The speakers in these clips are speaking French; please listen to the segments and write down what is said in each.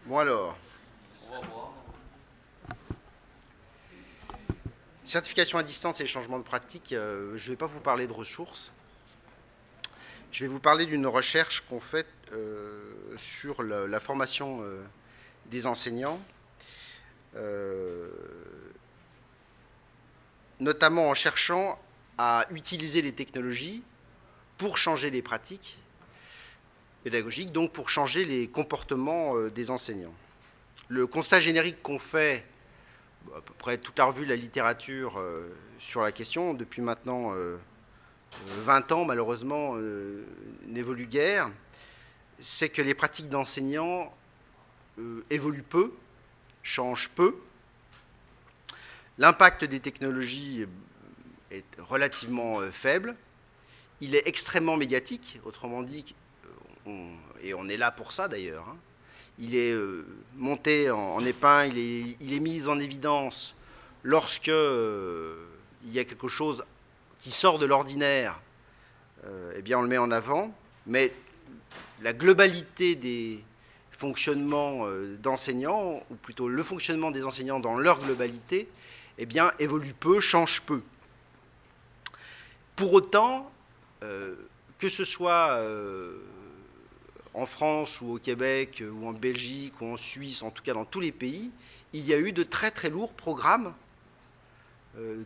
Bon alors, certification à distance et changement de pratique, je ne vais pas vous parler de ressources. Je vais vous parler d'une recherche qu'on fait sur la formation des enseignants, notamment en cherchant à utiliser les technologies pour changer les pratiques pédagogiques, donc pour changer les comportements des enseignants. Le constat générique qu'on fait, à peu près toute la revue de la littérature sur la question, depuis maintenant 20 ans malheureusement, n'évolue guère, c'est que les pratiques d'enseignants évoluent peu, changent peu. L'impact des technologies est relativement faible. Il est extrêmement médiatique, autrement dit, et on est là pour ça d'ailleurs. Hein. Il est monté en épingle, il est mis en évidence lorsque il y a quelque chose qui sort de l'ordinaire, eh bien on le met en avant, mais la globalité des fonctionnements d'enseignants, ou plutôt le fonctionnement des enseignants dans leur globalité, eh bien évolue peu, change peu. Pour autant, que ce soit en France ou au Québec ou en Belgique ou en Suisse, en tout cas dans tous les pays, il y a eu de très très lourds programmes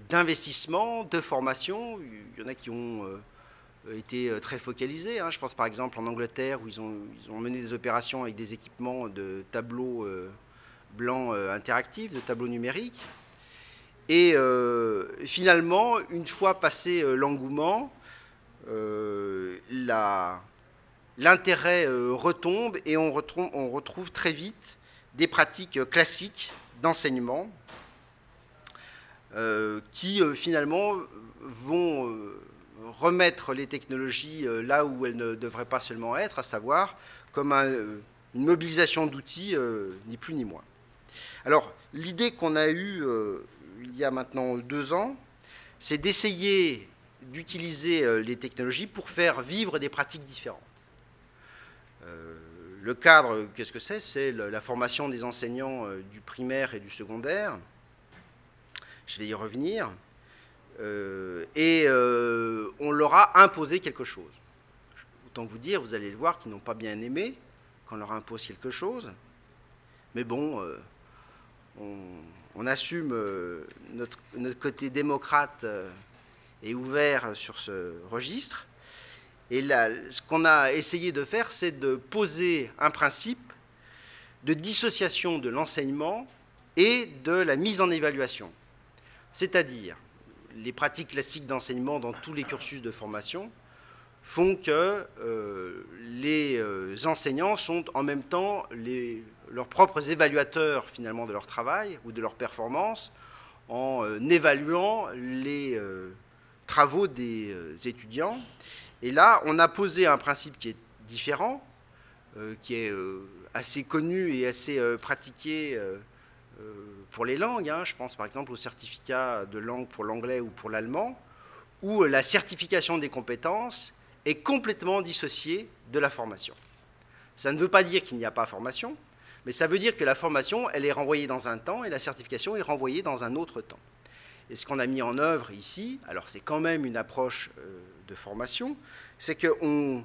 d'investissement, de formation. Il y en a qui ont été très focalisés. Hein. Je pense par exemple en Angleterre où ils ont mené des opérations avec des équipements de tableaux blancs interactifs, de tableaux numériques. Et finalement, une fois passé l'engouement, l'intérêt retombe et on retrouve très vite des pratiques classiques d'enseignement qui finalement vont remettre les technologies là où elles ne devraient pas seulement être, à savoir comme une mobilisation d'outils, ni plus ni moins. Alors, l'idée qu'on a eue il y a maintenant 2 ans, c'est d'essayer d'utiliser les technologies pour faire vivre des pratiques différentes. Le cadre, qu'est-ce que c'est? C'est la formation des enseignants du primaire et du secondaire. Je vais y revenir. Et on leur a imposé quelque chose. Autant vous dire, vous allez le voir, qu'ils n'ont pas bien aimé qu'on leur impose quelque chose. Mais bon, on assume notre côté démocrate et ouvert sur ce registre. Et là, ce qu'on a essayé de faire, c'est de poser un principe de dissociation de l'enseignement et de la mise en évaluation. C'est-à-dire, les pratiques classiques d'enseignement dans tous les cursus de formation font que les enseignants sont en même temps leurs propres évaluateurs finalement de leur travail ou de leur performance en évaluant les travaux des étudiants. Et là, on a posé un principe qui est différent, qui est assez connu et assez pratiqué pour les langues. Hein. Je pense par exemple au certificat de langue pour l'anglais ou pour l'allemand, où la certification des compétences est complètement dissociée de la formation. Ça ne veut pas dire qu'il n'y a pas formation, mais ça veut dire que la formation, elle est renvoyée dans un temps et la certification est renvoyée dans un autre temps. Et ce qu'on a mis en œuvre ici, alors c'est quand même une approche de formation, c'est qu'on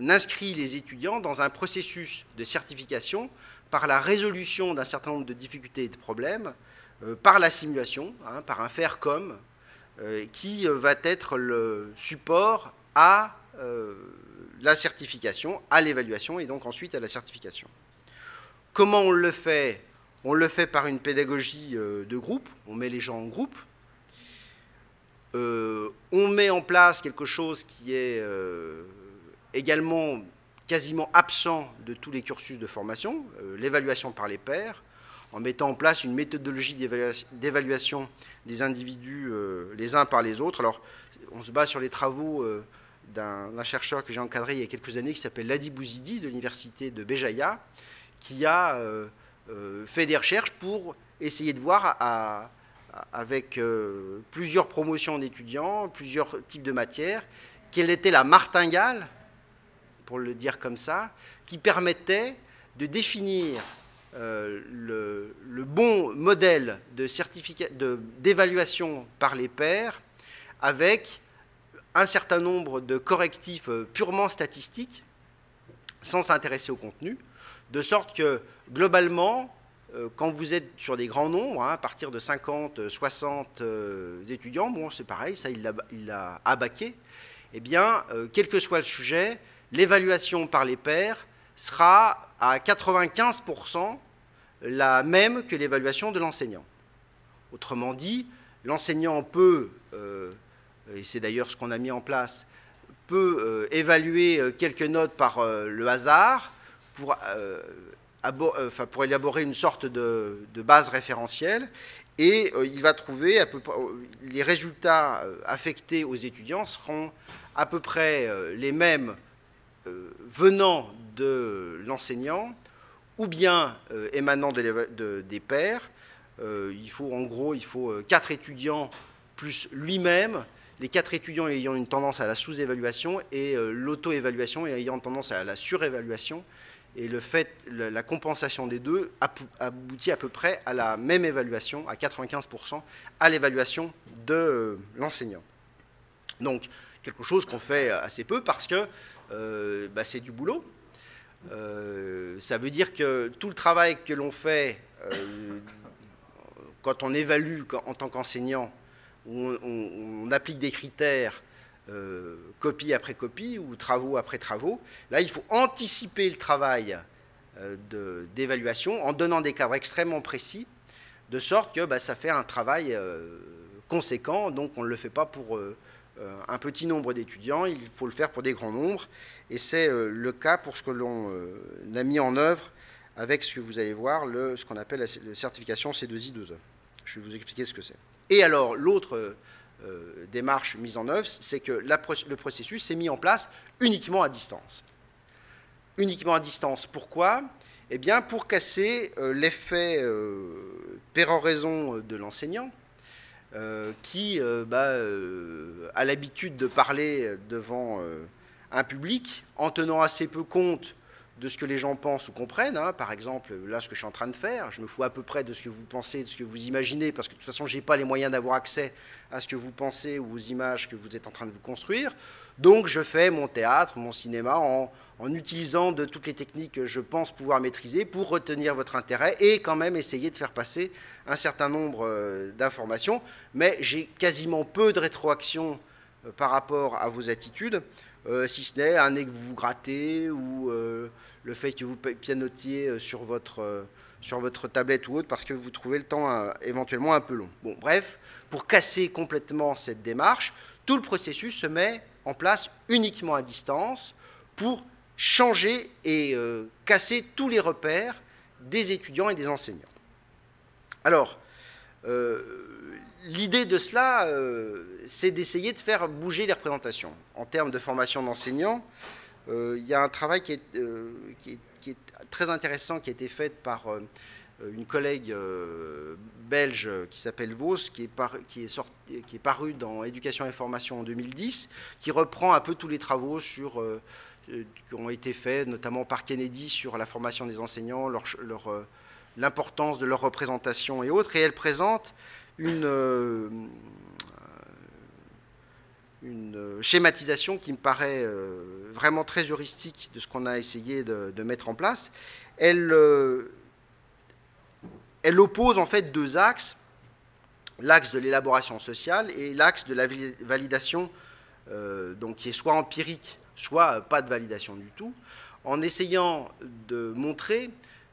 inscrit les étudiants dans un processus de certification par la résolution d'un certain nombre de difficultés et de problèmes, par la simulation, hein, par un faire comme, qui va être le support à la certification, à l'évaluation et donc ensuite à la certification. Comment on le fait? On le fait par une pédagogie de groupe, on met les gens en groupe. On met en place quelque chose qui est également quasiment absent de tous les cursus de formation, l'évaluation par les pairs, en mettant en place une méthodologie d'évaluation des individus les uns par les autres. Alors, on se base sur les travaux d'un chercheur que j'ai encadré il y a quelques années qui s'appelle Ladi Bouzidi de l'université de Béjaïa, qui a fait des recherches pour essayer de voir avec plusieurs promotions d'étudiants, plusieurs types de matières, quelle était la martingale, pour le dire comme ça, qui permettait de définir le bon modèle d'évaluation par les pairs avec un certain nombre de correctifs purement statistiques, sans s'intéresser au contenu, de sorte que, globalement, quand vous êtes sur des grands nombres, à partir de 50, 60 étudiants, bon, c'est pareil, ça, il l'a abaqué, eh bien, quel que soit le sujet, l'évaluation par les pairs sera à 95% la même que l'évaluation de l'enseignant. Autrement dit, l'enseignant peut, et c'est d'ailleurs ce qu'on a mis en place, peut évaluer quelques notes par le hasard pour élaborer une sorte de base référentielle, et il va trouver les résultats affectés aux étudiants seront à peu près les mêmes venant de l'enseignant ou bien émanant des pairs. En gros, il faut 4 étudiants plus lui-même, les 4 étudiants ayant une tendance à la sous-évaluation et l'auto-évaluation ayant tendance à la surévaluation. Et la compensation des deux aboutit à peu près à la même évaluation, à 95%, à l'évaluation de l'enseignant. Donc, quelque chose qu'on fait assez peu parce que c'est du boulot. Ça veut dire que tout le travail que l'on fait quand on évalue en tant qu'enseignant, où on applique des critères copie après copie ou travaux après travaux, là il faut anticiper le travail d'évaluation en donnant des cadres extrêmement précis, de sorte que ça fait un travail conséquent, donc on ne le fait pas pour un petit nombre d'étudiants, il faut le faire pour des grands nombres, et c'est le cas pour ce que l'on a mis en œuvre avec ce que vous allez voir, ce qu'on appelle la certification C2I2E. Je vais vous expliquer ce que c'est. Et alors, l'autre démarche mise en œuvre, c'est que le processus s'est mis en place uniquement à distance. Uniquement à distance. Pourquoi ? Eh bien, pour casser l'effet péroraison de l'enseignant, qui a l'habitude de parler devant un public en tenant assez peu compte de ce que les gens pensent ou comprennent. Par exemple, là, ce que je suis en train de faire, je me fous à peu près de ce que vous pensez, de ce que vous imaginez, parce que de toute façon, je n'ai pas les moyens d'avoir accès à ce que vous pensez ou aux images que vous êtes en train de vous construire. Donc, je fais mon théâtre, mon cinéma, en utilisant de toutes les techniques que je pense pouvoir maîtriser pour retenir votre intérêt et quand même essayer de faire passer un certain nombre d'informations. Mais j'ai quasiment peu de rétroaction par rapport à vos attitudes, si ce n'est un nez que vous vous grattez ou le fait que vous pianotiez sur votre tablette ou autre parce que vous trouvez le temps éventuellement un peu long. Bon, bref, pour casser complètement cette démarche, tout le processus se met en place uniquement à distance pour changer et casser tous les repères des étudiants et des enseignants. Alors, l'idée de cela, c'est d'essayer de faire bouger les représentations. En termes de formation d'enseignants, il y a un travail qui est très intéressant qui a été fait par une collègue belge qui s'appelle Vos, qui est paru dans Éducation et Formation en 2010, qui reprend un peu tous les travaux qui ont été faits, notamment par Kennedy, sur la formation des enseignants, l'importance de leur représentation et autres, et elle présente une schématisation qui me paraît vraiment très heuristique de ce qu'on a essayé de mettre en place. Elle oppose en fait deux axes, l'axe de l'élaboration sociale et l'axe de la validation, donc qui est soit empirique, soit pas de validation du tout, en essayant de montrer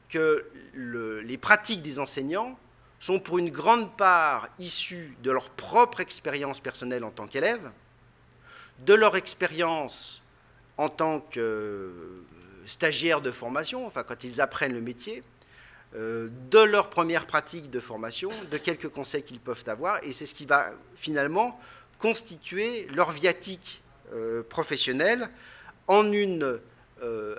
que les pratiques des enseignants sont pour une grande part issues de leur propre expérience personnelle en tant qu'élèves, de leur expérience en tant que stagiaires de formation, enfin quand ils apprennent le métier, de leurs premières pratiques de formation, de quelques conseils qu'ils peuvent avoir, et c'est ce qui va finalement constituer leur viatique professionnelle en une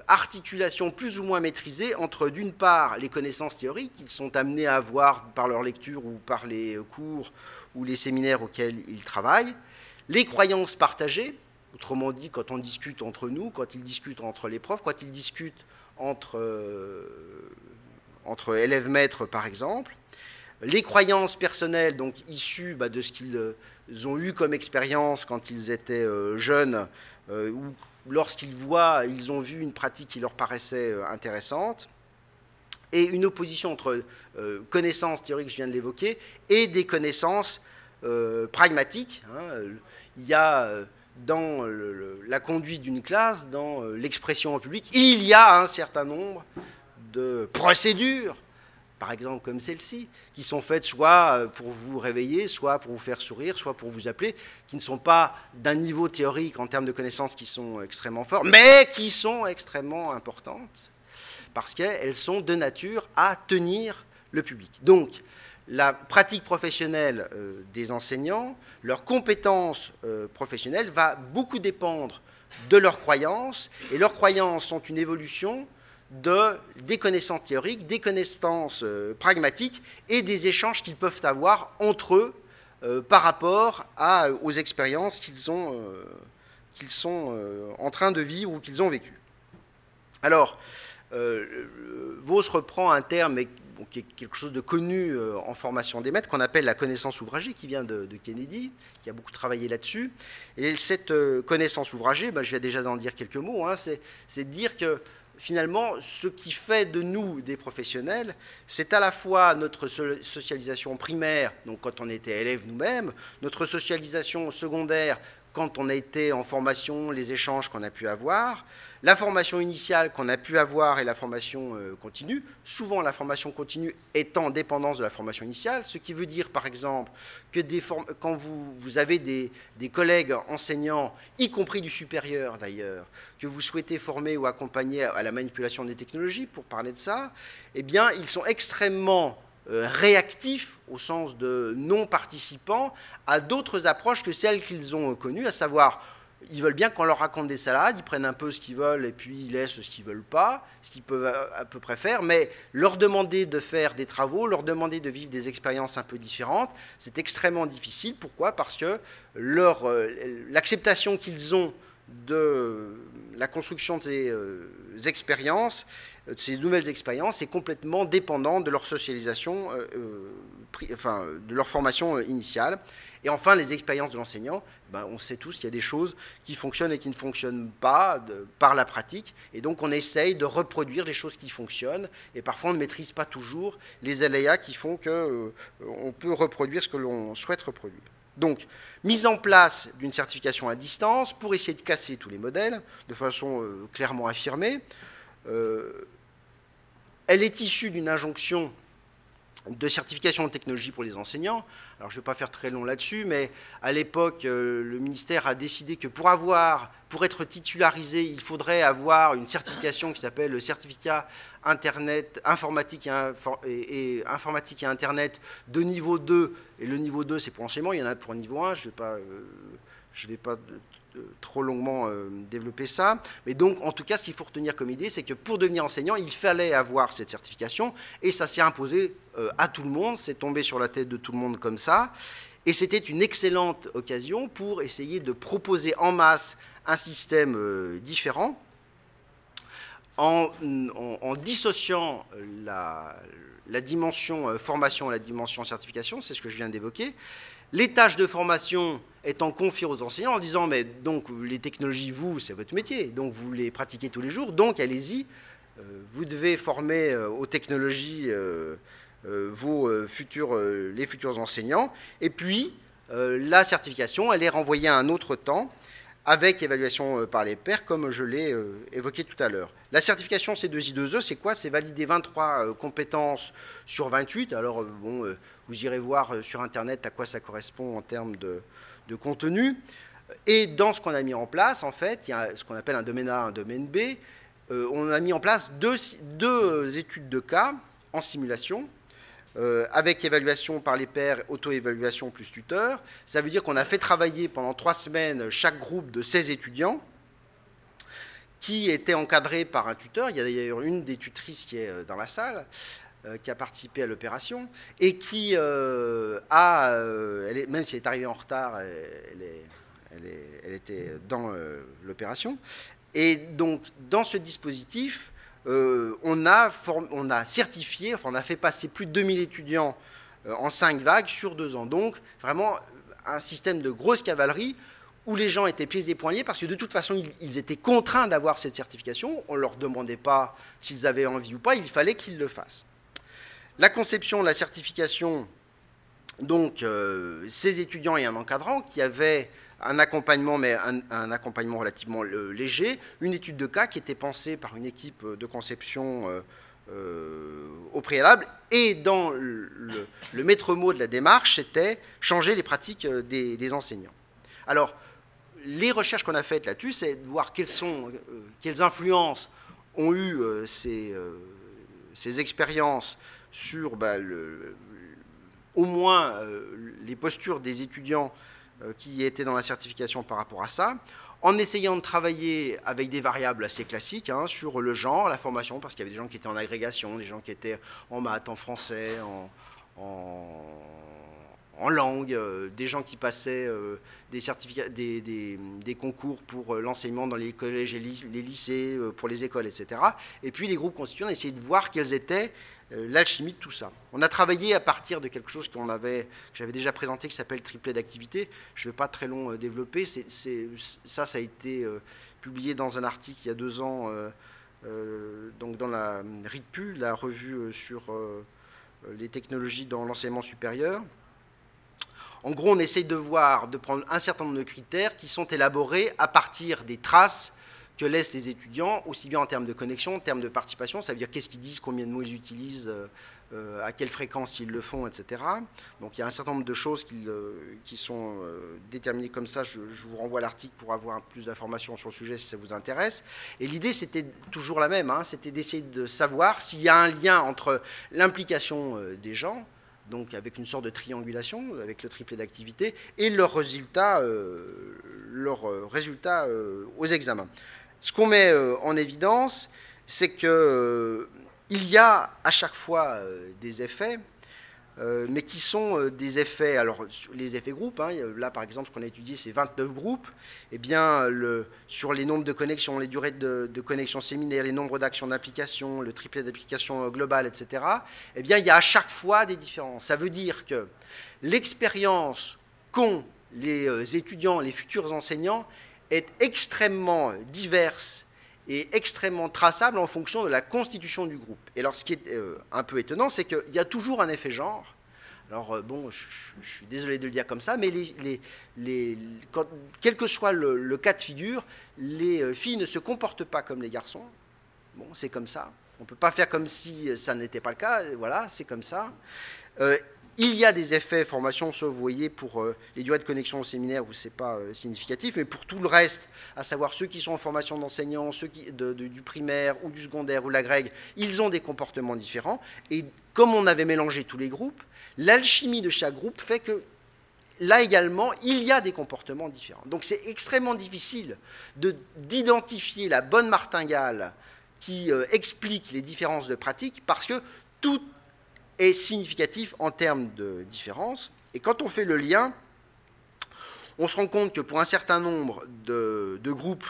articulation plus ou moins maîtrisée entre, d'une part, les connaissances théoriques qu'ils sont amenés à avoir par leur lecture ou par les cours ou les séminaires auxquels ils travaillent, les croyances partagées, autrement dit, quand on discute entre nous, quand ils discutent entre les profs, quand ils discutent entre entre élèves-maîtres, par exemple, les croyances personnelles, donc issues de ce qu'ils ont eu comme expérience quand ils étaient jeunes, ou lorsqu'ils ils ont vu une pratique qui leur paraissait intéressante, et une opposition entre connaissances théoriques, je viens de l'évoquer, et des connaissances pragmatiques. Il y a dans la conduite d'une classe, dans l'expression en public, il y a un certain nombre de procédures, par exemple comme celle-ci, qui sont faites soit pour vous réveiller, soit pour vous faire sourire, soit pour vous appeler, qui ne sont pas d'un niveau théorique en termes de connaissances qui sont extrêmement forts, mais qui sont extrêmement importantes, parce qu'elles sont de nature à tenir le public. Donc, la pratique professionnelle des enseignants, leurs compétences professionnelles va beaucoup dépendre de leurs croyances, et leurs croyances sont une évolution des connaissances théoriques, des connaissances pragmatiques et des échanges qu'ils peuvent avoir entre eux par rapport aux expériences qu'ils sont en train de vivre ou qu'ils ont vécues. Alors, Vos reprend un terme qui est quelque chose de connu en formation des maîtres, qu'on appelle la connaissance ouvragée, qui vient de Kennedy, qui a beaucoup travaillé là-dessus. Et cette connaissance ouvragée, je viens déjà d'en dire quelques mots, c'est de dire que finalement, ce qui fait de nous des professionnels, c'est à la fois notre socialisation primaire, donc quand on était élève nous-mêmes, notre socialisation secondaire, quand on a été en formation, les échanges qu'on a pu avoir, la formation initiale qu'on a pu avoir et la formation continue, souvent la formation continue étant en dépendance de la formation initiale, ce qui veut dire par exemple que quand vous avez des collègues enseignants, y compris du supérieur d'ailleurs, que vous souhaitez former ou accompagner à la manipulation des technologies, pour parler de ça, eh bien ils sont extrêmement réactifs, au sens de non-participants, à d'autres approches que celles qu'ils ont connues, à savoir, ils veulent bien qu'on leur raconte des salades, ils prennent un peu ce qu'ils veulent et puis ils laissent ce qu'ils ne veulent pas, ce qu'ils peuvent à peu près faire, mais leur demander de faire des travaux, leur demander de vivre des expériences un peu différentes, c'est extrêmement difficile. Pourquoi ? Parce que l'acceptation qu'ils ont de la construction de ces expériences, de ces nouvelles expériences, est complètement dépendante de leur socialisation, de leur formation initiale. Et enfin, les expériences de l'enseignant, on sait tous qu'il y a des choses qui fonctionnent et qui ne fonctionnent pas par la pratique, et donc on essaye de reproduire des choses qui fonctionnent, et parfois on ne maîtrise pas toujours les aléas qui font qu'on peut reproduire ce que l'on souhaite reproduire. Donc, mise en place d'une certification à distance pour essayer de casser tous les modèles de façon clairement affirmée. Elle est issue d'une injonction de certification de technologie pour les enseignants. Alors je ne vais pas faire très long là-dessus, mais à l'époque, le ministère a décidé que pour être titularisé, il faudrait avoir une certification qui s'appelle le certificat Internet, informatique et informatique et Internet de niveau 2. Et le niveau 2, c'est pour enseignement, il y en a pour niveau 1, je ne vais pas trop longuement développer ça. Mais donc, en tout cas, ce qu'il faut retenir comme idée, c'est que pour devenir enseignant, il fallait avoir cette certification, et ça s'est imposé à tout le monde, c'est tombé sur la tête de tout le monde comme ça, et c'était une excellente occasion pour essayer de proposer en masse un système différent, en dissociant la dimension formation et la dimension certification, c'est ce que je viens d'évoquer. Les tâches de formation étant confiées aux enseignants en disant, mais donc les technologies, c'est votre métier, donc vous les pratiquez tous les jours, donc allez-y, vous devez former aux technologies les futurs enseignants, et puis la certification, elle est renvoyée à un autre temps, avec évaluation par les pairs, comme je l'ai évoqué tout à l'heure. La certification C2I2E, c'est quoi? C'est valider 23 compétences sur 28. Alors, vous irez voir sur Internet à quoi ça correspond en termes de contenu. Et dans ce qu'on a mis en place, en fait, il y a ce qu'on appelle un domaine A, un domaine B. On a mis en place deux études de cas en simulation, avec évaluation par les pairs, auto-évaluation plus tuteur. Ça veut dire qu'on a fait travailler pendant 3 semaines chaque groupe de 16 étudiants qui étaient encadrés par un tuteur. Il y a d'ailleurs une des tutrices qui est dans la salle, qui a participé à l'opération, et qui même si elle est arrivée en retard, elle était dans l'opération. Et donc, dans ce dispositif, on a certifié, enfin on a fait passer plus de 2000 étudiants en 5 vagues sur 2 ans. Donc vraiment un système de grosse cavalerie où les gens étaient pieds et poings liés parce que de toute façon ils étaient contraints d'avoir cette certification. On ne leur demandait pas s'ils avaient envie ou pas, il fallait qu'ils le fassent. La conception de la certification, donc ces étudiants et un encadrant qui avaient un accompagnement, mais un accompagnement relativement léger, une étude de cas qui était pensée par une équipe de conception au préalable, et dans le maître mot de la démarche, c'était changer les pratiques des enseignants. Alors, les recherches qu'on a faites là-dessus, c'est de voir quelles influences ont eu ces expériences sur au moins les postures des étudiants qui étaient dans la certification par rapport à ça, en essayant de travailler avec des variables assez classiques sur le genre, la formation, parce qu'il y avait des gens qui étaient en agrégation, des gens qui étaient en maths, en français, en langue, des gens qui passaient des concours pour l'enseignement dans les collèges et les lycées, pour les écoles, etc. Et puis les groupes constituants essayaient de voir quelles étaient l'alchimie de tout ça. On a travaillé à partir de quelque chose que j'avais déjà présenté, qui s'appelle triplet d'activité. Je ne vais pas très long développer. Ça a été publié dans un article il y a 2 ans, donc dans la RITPU, la revue sur les technologies dans l'enseignement supérieur. En gros, on essaye de prendre un certain nombre de critères qui sont élaborés à partir des traces que laissent les étudiants, aussi bien en termes de connexion, en termes de participation, ça veut dire qu'est-ce qu'ils disent, combien de mots ils utilisent, à quelle fréquence ils le font, etc. Donc il y a un certain nombre de choses qui sont déterminées comme ça. Je vous renvoie à l'article pour avoir plus d'informations sur le sujet si ça vous intéresse. Et l'idée, c'était toujours la même, c'était d'essayer de savoir s'il y a un lien entre l'implication des gens, donc avec une sorte de triangulation, avec le triplet d'activité, et leurs résultats aux examens. Ce qu'on met en évidence, c'est qu'il y a à chaque fois des effets, mais qui sont des effets, alors les effets groupes, là par exemple ce qu'on a étudié c'est 29 groupes, et bien sur les nombres de connexions, les durées de connexion séminaire, les nombres d'actions d'application, le triplet d'application globale, etc., eh bien il y a à chaque fois des différences. Ça veut dire que l'expérience qu'ont les étudiants, les futurs enseignants, est extrêmement diverse et extrêmement traçable en fonction de la constitution du groupe. Et alors, ce qui est un peu étonnant, c'est qu'il y a toujours un effet genre. Alors, bon, je suis désolé de le dire comme ça, mais quel que soit le cas de figure, les filles ne se comportent pas comme les garçons. Bon, c'est comme ça. On ne peut pas faire comme si ça n'était pas le cas. Voilà, c'est comme ça. Il y a des effets formation, sauf, vous voyez, pour les durées de connexion au séminaire où ce n'est pas significatif, mais pour tout le reste, à savoir ceux qui sont en formation d'enseignants, ceux du primaire ou du secondaire ou l'agrég, ils ont des comportements différents. Et comme on avait mélangé tous les groupes, l'alchimie de chaque groupe fait que là également, il y a des comportements différents. Donc c'est extrêmement difficile d'identifier la bonne martingale qui explique les différences de pratique parce que tout est significatif en termes de différence. Et quand on fait le lien, on se rend compte que pour un certain nombre de groupes,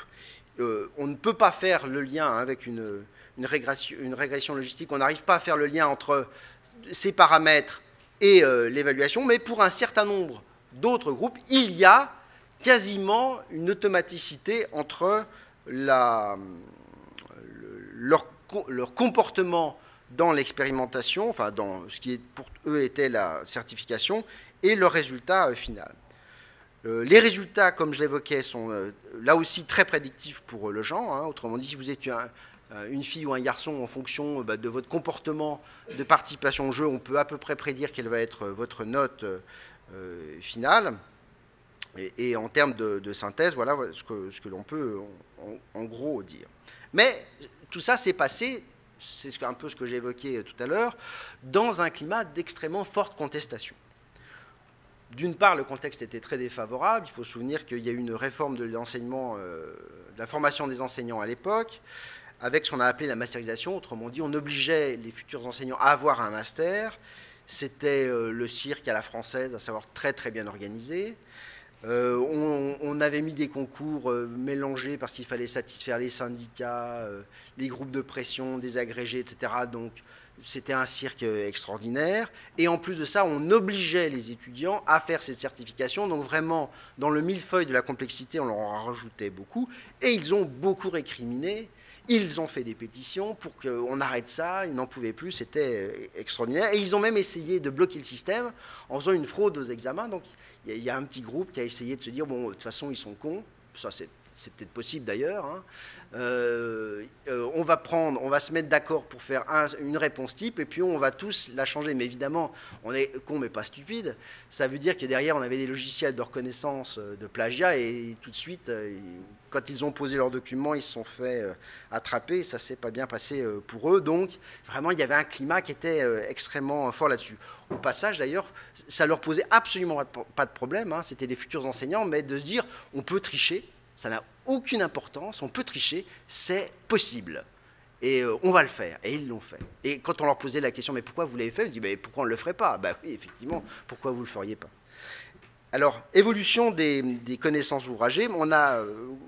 on ne peut pas faire le lien avec une régression logistique, on n'arrive pas à faire le lien entre ces paramètres et l'évaluation, mais pour un certain nombre d'autres groupes, il y a quasiment une automaticité entre leur comportement dans l'expérimentation, enfin dans ce qui pour eux était la certification, et le résultat final. Les résultats, comme je l'évoquais, sont là aussi très prédictifs pour le genre. Autrement dit, si vous êtes une fille ou un garçon, en fonction de votre comportement de participation au jeu, on peut à peu près prédire quelle va être votre note finale. Et en termes de synthèse, voilà ce que l'on peut en gros dire. Mais tout ça s'est passé, c'est un peu ce que j'ai évoqué tout à l'heure, dans un climat d'extrêmement forte contestation. D'une part, le contexte était très défavorable. Il faut se souvenir qu'il y a eu une réforme de l'enseignement, de la formation des enseignants à l'époque, avec ce qu'on a appelé la masterisation. Autrement dit, on obligeait les futurs enseignants à avoir un master. C'était le cirque à la française, à savoir très très bien organisé. On avait mis des concours mélangés parce qu'il fallait satisfaire les syndicats, les groupes de pression, des agrégés, etc. Donc c'était un cirque extraordinaire. Et en plus de ça, on obligeait les étudiants à faire cette certification. Donc vraiment, dans le millefeuille de la complexité, on leur en rajoutait beaucoup. Et ils ont beaucoup récriminé. Ils ont fait des pétitions pour qu'on arrête ça, ils n'en pouvaient plus, c'était extraordinaire. Et ils ont même essayé de bloquer le système en faisant une fraude aux examens. Donc il y a un petit groupe qui a essayé de se dire, bon, de toute façon, ils sont cons. Ça, c'est peut-être possible d'ailleurs. Hein. On va se mettre d'accord pour faire une réponse type, et puis on va tous la changer. Mais évidemment, on est con mais pas stupide. Ça veut dire que derrière, on avait des logiciels de reconnaissance de plagiat, et tout de suite, quand ils ont posé leurs documents, ils se sont fait attraper. Ça s'est pas bien passé pour eux. Donc, vraiment, il y avait un climat qui était extrêmement fort là-dessus. Au passage, d'ailleurs, ça leur posait absolument pas de problème. Hein. C'était des futurs enseignants, mais de se dire, on peut tricher. Ça n'a aucune importance, on peut tricher, c'est possible. Et on va le faire. Et ils l'ont fait. Et quand on leur posait la question, mais pourquoi vous l'avez fait? Ils disaient, pourquoi on ne le ferait pas? Ben oui, effectivement, pourquoi vous ne le feriez pas? Alors, évolution des connaissances ouvragées. On a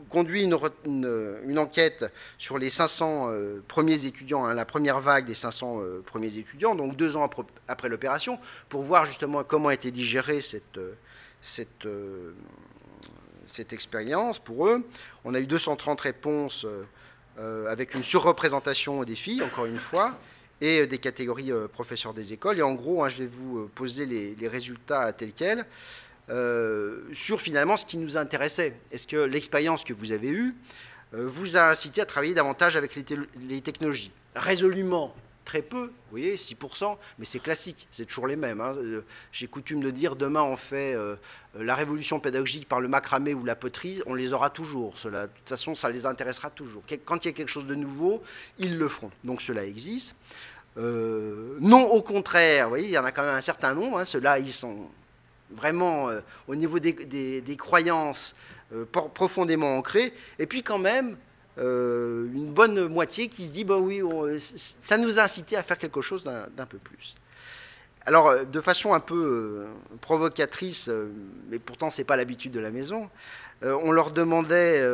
conduit une enquête sur les 500 premiers étudiants, hein, la première vague des 500 premiers étudiants, donc 2 ans après l'opération, pour voir justement comment était digérée cette expérience pour eux. On a eu 230 réponses avec une surreprésentation des filles, encore une fois, et des catégories professeurs des écoles. Et en gros, hein, je vais vous poser les résultats tels quels sur finalement ce qui nous intéressait. Est-ce que l'expérience que vous avez eue vous a incité à travailler davantage avec les technologies? Résolument, très peu, vous voyez, 6%, mais c'est classique, c'est toujours les mêmes. Hein. J'ai coutume de dire, demain on fait la révolution pédagogique par le macramé ou la poterie, on les aura toujours, cela. De toute façon, ça les intéressera toujours. Quand il y a quelque chose de nouveau, ils le feront. Donc cela existe. Non, au contraire, vous voyez, il y en a quand même un certain nombre, hein. Ceux-là, ils sont vraiment au niveau des croyances profondément ancrées. Et puis quand même, une bonne moitié qui se dit, bah oui, ça nous a incité à faire quelque chose d'un peu plus. Alors, de façon un peu provocatrice, mais pourtant ce n'est pas l'habitude de la maison, on leur demandait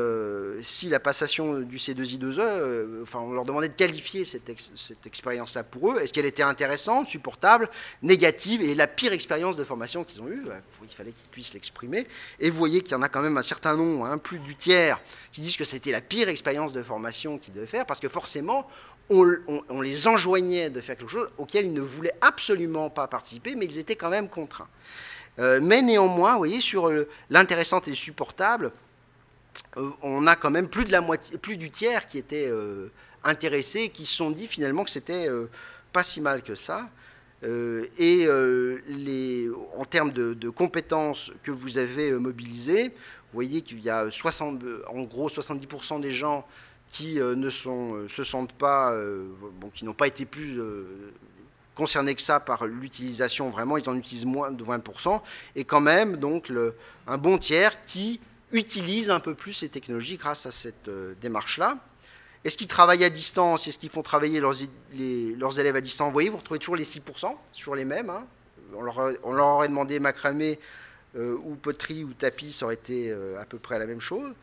si la passation du C2I2E, enfin on leur demandait de qualifier cette expérience-là pour eux, est-ce qu'elle était intéressante, supportable, négative, et la pire expérience de formation qu'ils ont eue, il fallait qu'ils puissent l'exprimer, et vous voyez qu'il y en a quand même un certain nombre, hein, plus du tiers, qui disent que c'était la pire expérience de formation qu'ils devaient faire, parce que forcément, on les enjoignait de faire quelque chose auquel ils ne voulaient absolument pas participer, mais ils étaient quand même contraints. Mais néanmoins, vous voyez, sur l'intéressante et le supportable, on a quand même plus du tiers qui étaient intéressés et qui se sont dit finalement que c'était pas si mal que ça. En termes de compétences que vous avez mobilisées, vous voyez qu'il y a en gros 70% des gens qui se sentent pas, qui n'ont pas été plus concernés que ça par l'utilisation, vraiment, ils en utilisent moins de 20%, et quand même, donc, un bon tiers qui utilise un peu plus les technologies grâce à cette démarche-là. Est-ce qu'ils travaillent à distance? Est-ce qu'ils font travailler leurs élèves à distance? Vous voyez, vous retrouvez toujours les 6%, toujours les mêmes. Hein. On leur aurait demandé macramé ou poterie ou tapis, ça aurait été à peu près la même chose.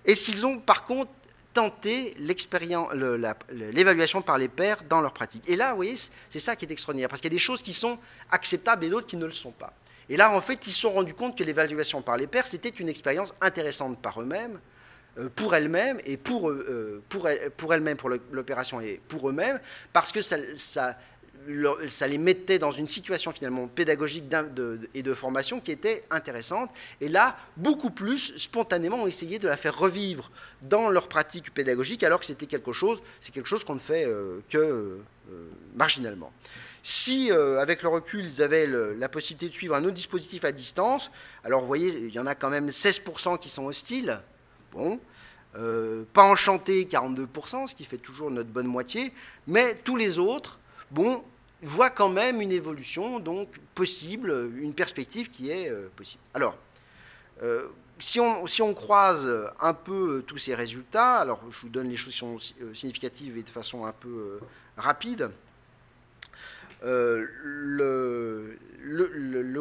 Est-ce qu'ils ont, par contre, tenté l'évaluation par les pairs dans leur pratique? Et là, vous voyez, c'est ça qui est extraordinaire, parce qu'il y a des choses qui sont acceptables et d'autres qui ne le sont pas. Et là, en fait, ils se sont rendus compte que l'évaluation par les pairs, c'était une expérience intéressante par eux-mêmes, pour elles-mêmes, et pour elles-mêmes, pour l'opération et pour eux-mêmes, parce que ça les mettait dans une situation finalement pédagogique et de formation qui était intéressante. Et là, beaucoup plus spontanément ont essayé de la faire revivre dans leur pratique pédagogique, alors que c'est quelque chose qu'on ne fait que marginalement. Si, avec le recul, ils avaient la possibilité de suivre un autre dispositif à distance, alors vous voyez, il y en a quand même 16% qui sont hostiles. Bon. Pas enchantés, 42%, ce qui fait toujours notre bonne moitié, mais tous les autres, bon, voit quand même une évolution donc possible, une perspective qui est possible. Alors, si on croise un peu tous ces résultats, alors je vous donne les choses qui sont significatives et de façon un peu rapide, le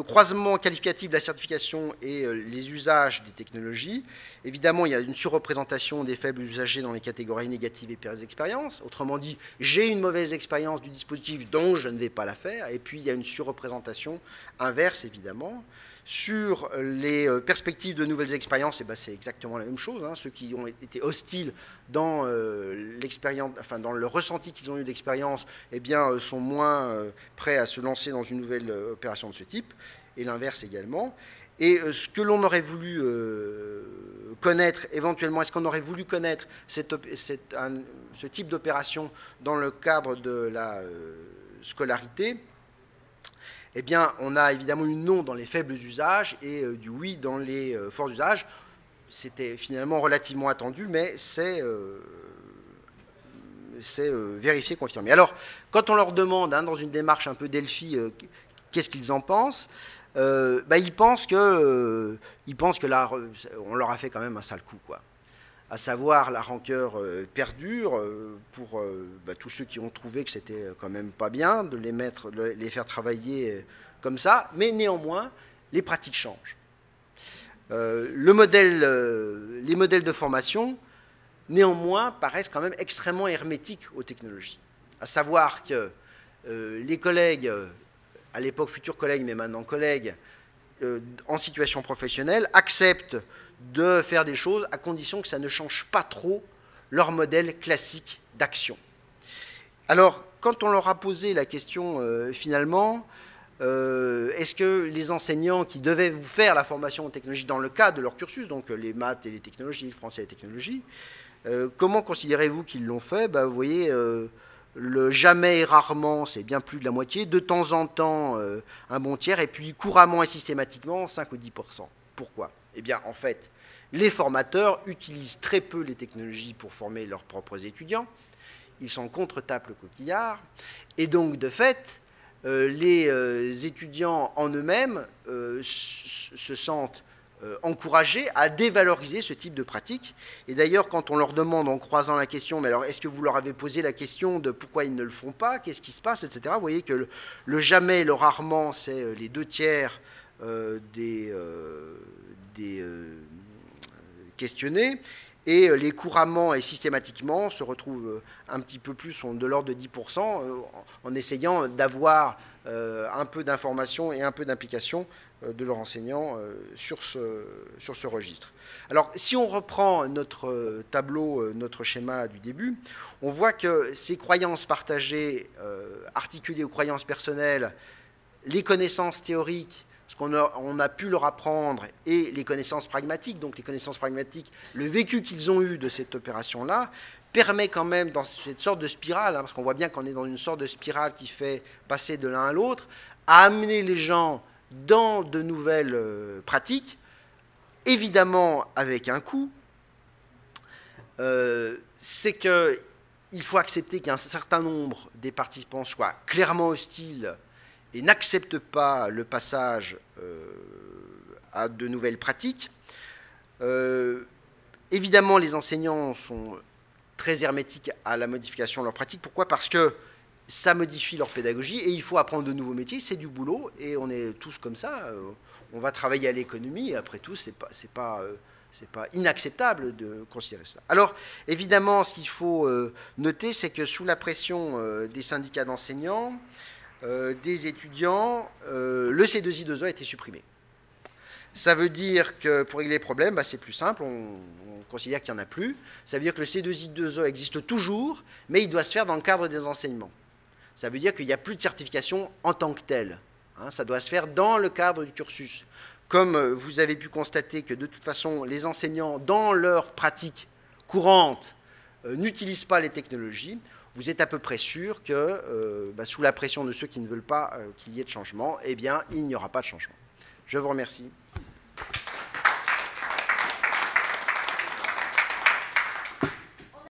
croisement qualificatif de la certification et les usages des technologies. Évidemment, il y a une surreprésentation des faibles usagers dans les catégories négatives et pires expériences. Autrement dit, j'ai une mauvaise expérience du dispositif, donc je ne vais pas la faire. Et puis, il y a une surreprésentation inverse, évidemment. Sur les perspectives de nouvelles expériences, eh ben, c'est exactement la même chose. Hein. Ceux qui ont été hostiles dans l'expérience, enfin, dans le ressenti qu'ils ont eu d'expérience, eh bien, sont moins prêts à se lancer dans une nouvelle opération de ce type, et l'inverse également. Et ce que l'on aurait voulu connaître, éventuellement, est-ce qu'on aurait voulu connaître ce type d'opération dans le cadre de la scolarité? Eh bien, on a évidemment eu non dans les faibles usages et du oui dans les forts usages. C'était finalement relativement attendu, mais c'est vérifié, confirmé. Alors, quand on leur demande, hein, dans une démarche un peu Delphi, qu'est-ce qu'ils en pensent, ils pensent que là, on leur a fait quand même un sale coup, quoi. À savoir la rancœur perdure pour tous ceux qui ont trouvé que c'était quand même pas bien de les faire travailler comme ça, mais néanmoins, les pratiques changent. Les modèles de formation, néanmoins, paraissent quand même extrêmement hermétiques aux technologies. À savoir que les collègues, à l'époque futurs collègues, mais maintenant collègues, en situation professionnelle, acceptent de faire des choses à condition que ça ne change pas trop leur modèle classique d'action. Alors, quand on leur a posé la question, finalement, est-ce que les enseignants qui devaient vous faire la formation aux technologies dans le cadre de leur cursus, donc les maths et les technologies, le français et les technologies, comment considérez-vous qu'ils l'ont fait? Vous voyez, le jamais et rarement, c'est bien plus de la moitié, de temps en temps, un bon tiers, et puis couramment et systématiquement, 5 ou 10%. Pourquoi? Eh bien, en fait, les formateurs utilisent très peu les technologies pour former leurs propres étudiants. Ils sont contre-tapent le coquillard. Et donc, de fait, les étudiants en eux-mêmes se sentent encouragés à dévaloriser ce type de pratique. Et d'ailleurs, quand on leur demande en croisant la question, mais alors est-ce que vous leur avez posé la question de pourquoi ils ne le font pas, qu'est-ce qui se passe, etc. Vous voyez que le jamais et le rarement, c'est les 2/3 des questionnés, et les couramment et systématiquement se retrouvent un petit peu plus, sont de l'ordre de 10%, en essayant d'avoir un peu d'information et un peu d'implication de leur enseignant sur ce registre. Alors, si on reprend notre tableau, notre schéma du début, on voit que ces croyances partagées, articulées aux croyances personnelles, les connaissances théoriques, ce qu'on a pu leur apprendre, et les connaissances pragmatiques, donc les connaissances pragmatiques, le vécu qu'ils ont eu de cette opération-là, permet quand même, dans cette sorte de spirale, hein, parce qu'on voit bien qu'on est dans une sorte de spirale qui fait passer de l'un à l'autre, à amener les gens dans de nouvelles pratiques, évidemment avec un coût. C'est qu'il faut accepter qu'un certain nombre des participants soient clairement hostiles et n'acceptent pas le passage à de nouvelles pratiques. Évidemment, les enseignants sont très hermétiques à la modification de leurs pratiques. Pourquoi? Parce que ça modifie leur pédagogie et il faut apprendre de nouveaux métiers, c'est du boulot et on est tous comme ça. On va travailler à l'économie et après tout, c'est pas inacceptable de considérer ça. Alors, évidemment, ce qu'il faut noter, c'est que sous la pression des syndicats d'enseignants, des étudiants, le C2I2E a été supprimé. Ça veut dire que pour régler les problèmes, c'est plus simple, on considère qu'il n'y en a plus. Ça veut dire que le C2I2E existe toujours, mais il doit se faire dans le cadre des enseignements. Ça veut dire qu'il n'y a plus de certification en tant que telle. Hein, ça doit se faire dans le cadre du cursus. Comme vous avez pu constater que de toute façon, les enseignants, dans leur pratique courante, n'utilisent pas les technologies, vous êtes à peu près sûr que, sous la pression de ceux qui ne veulent pas qu'il y ait de changement, eh bien, il n'y aura pas de changement. Je vous remercie.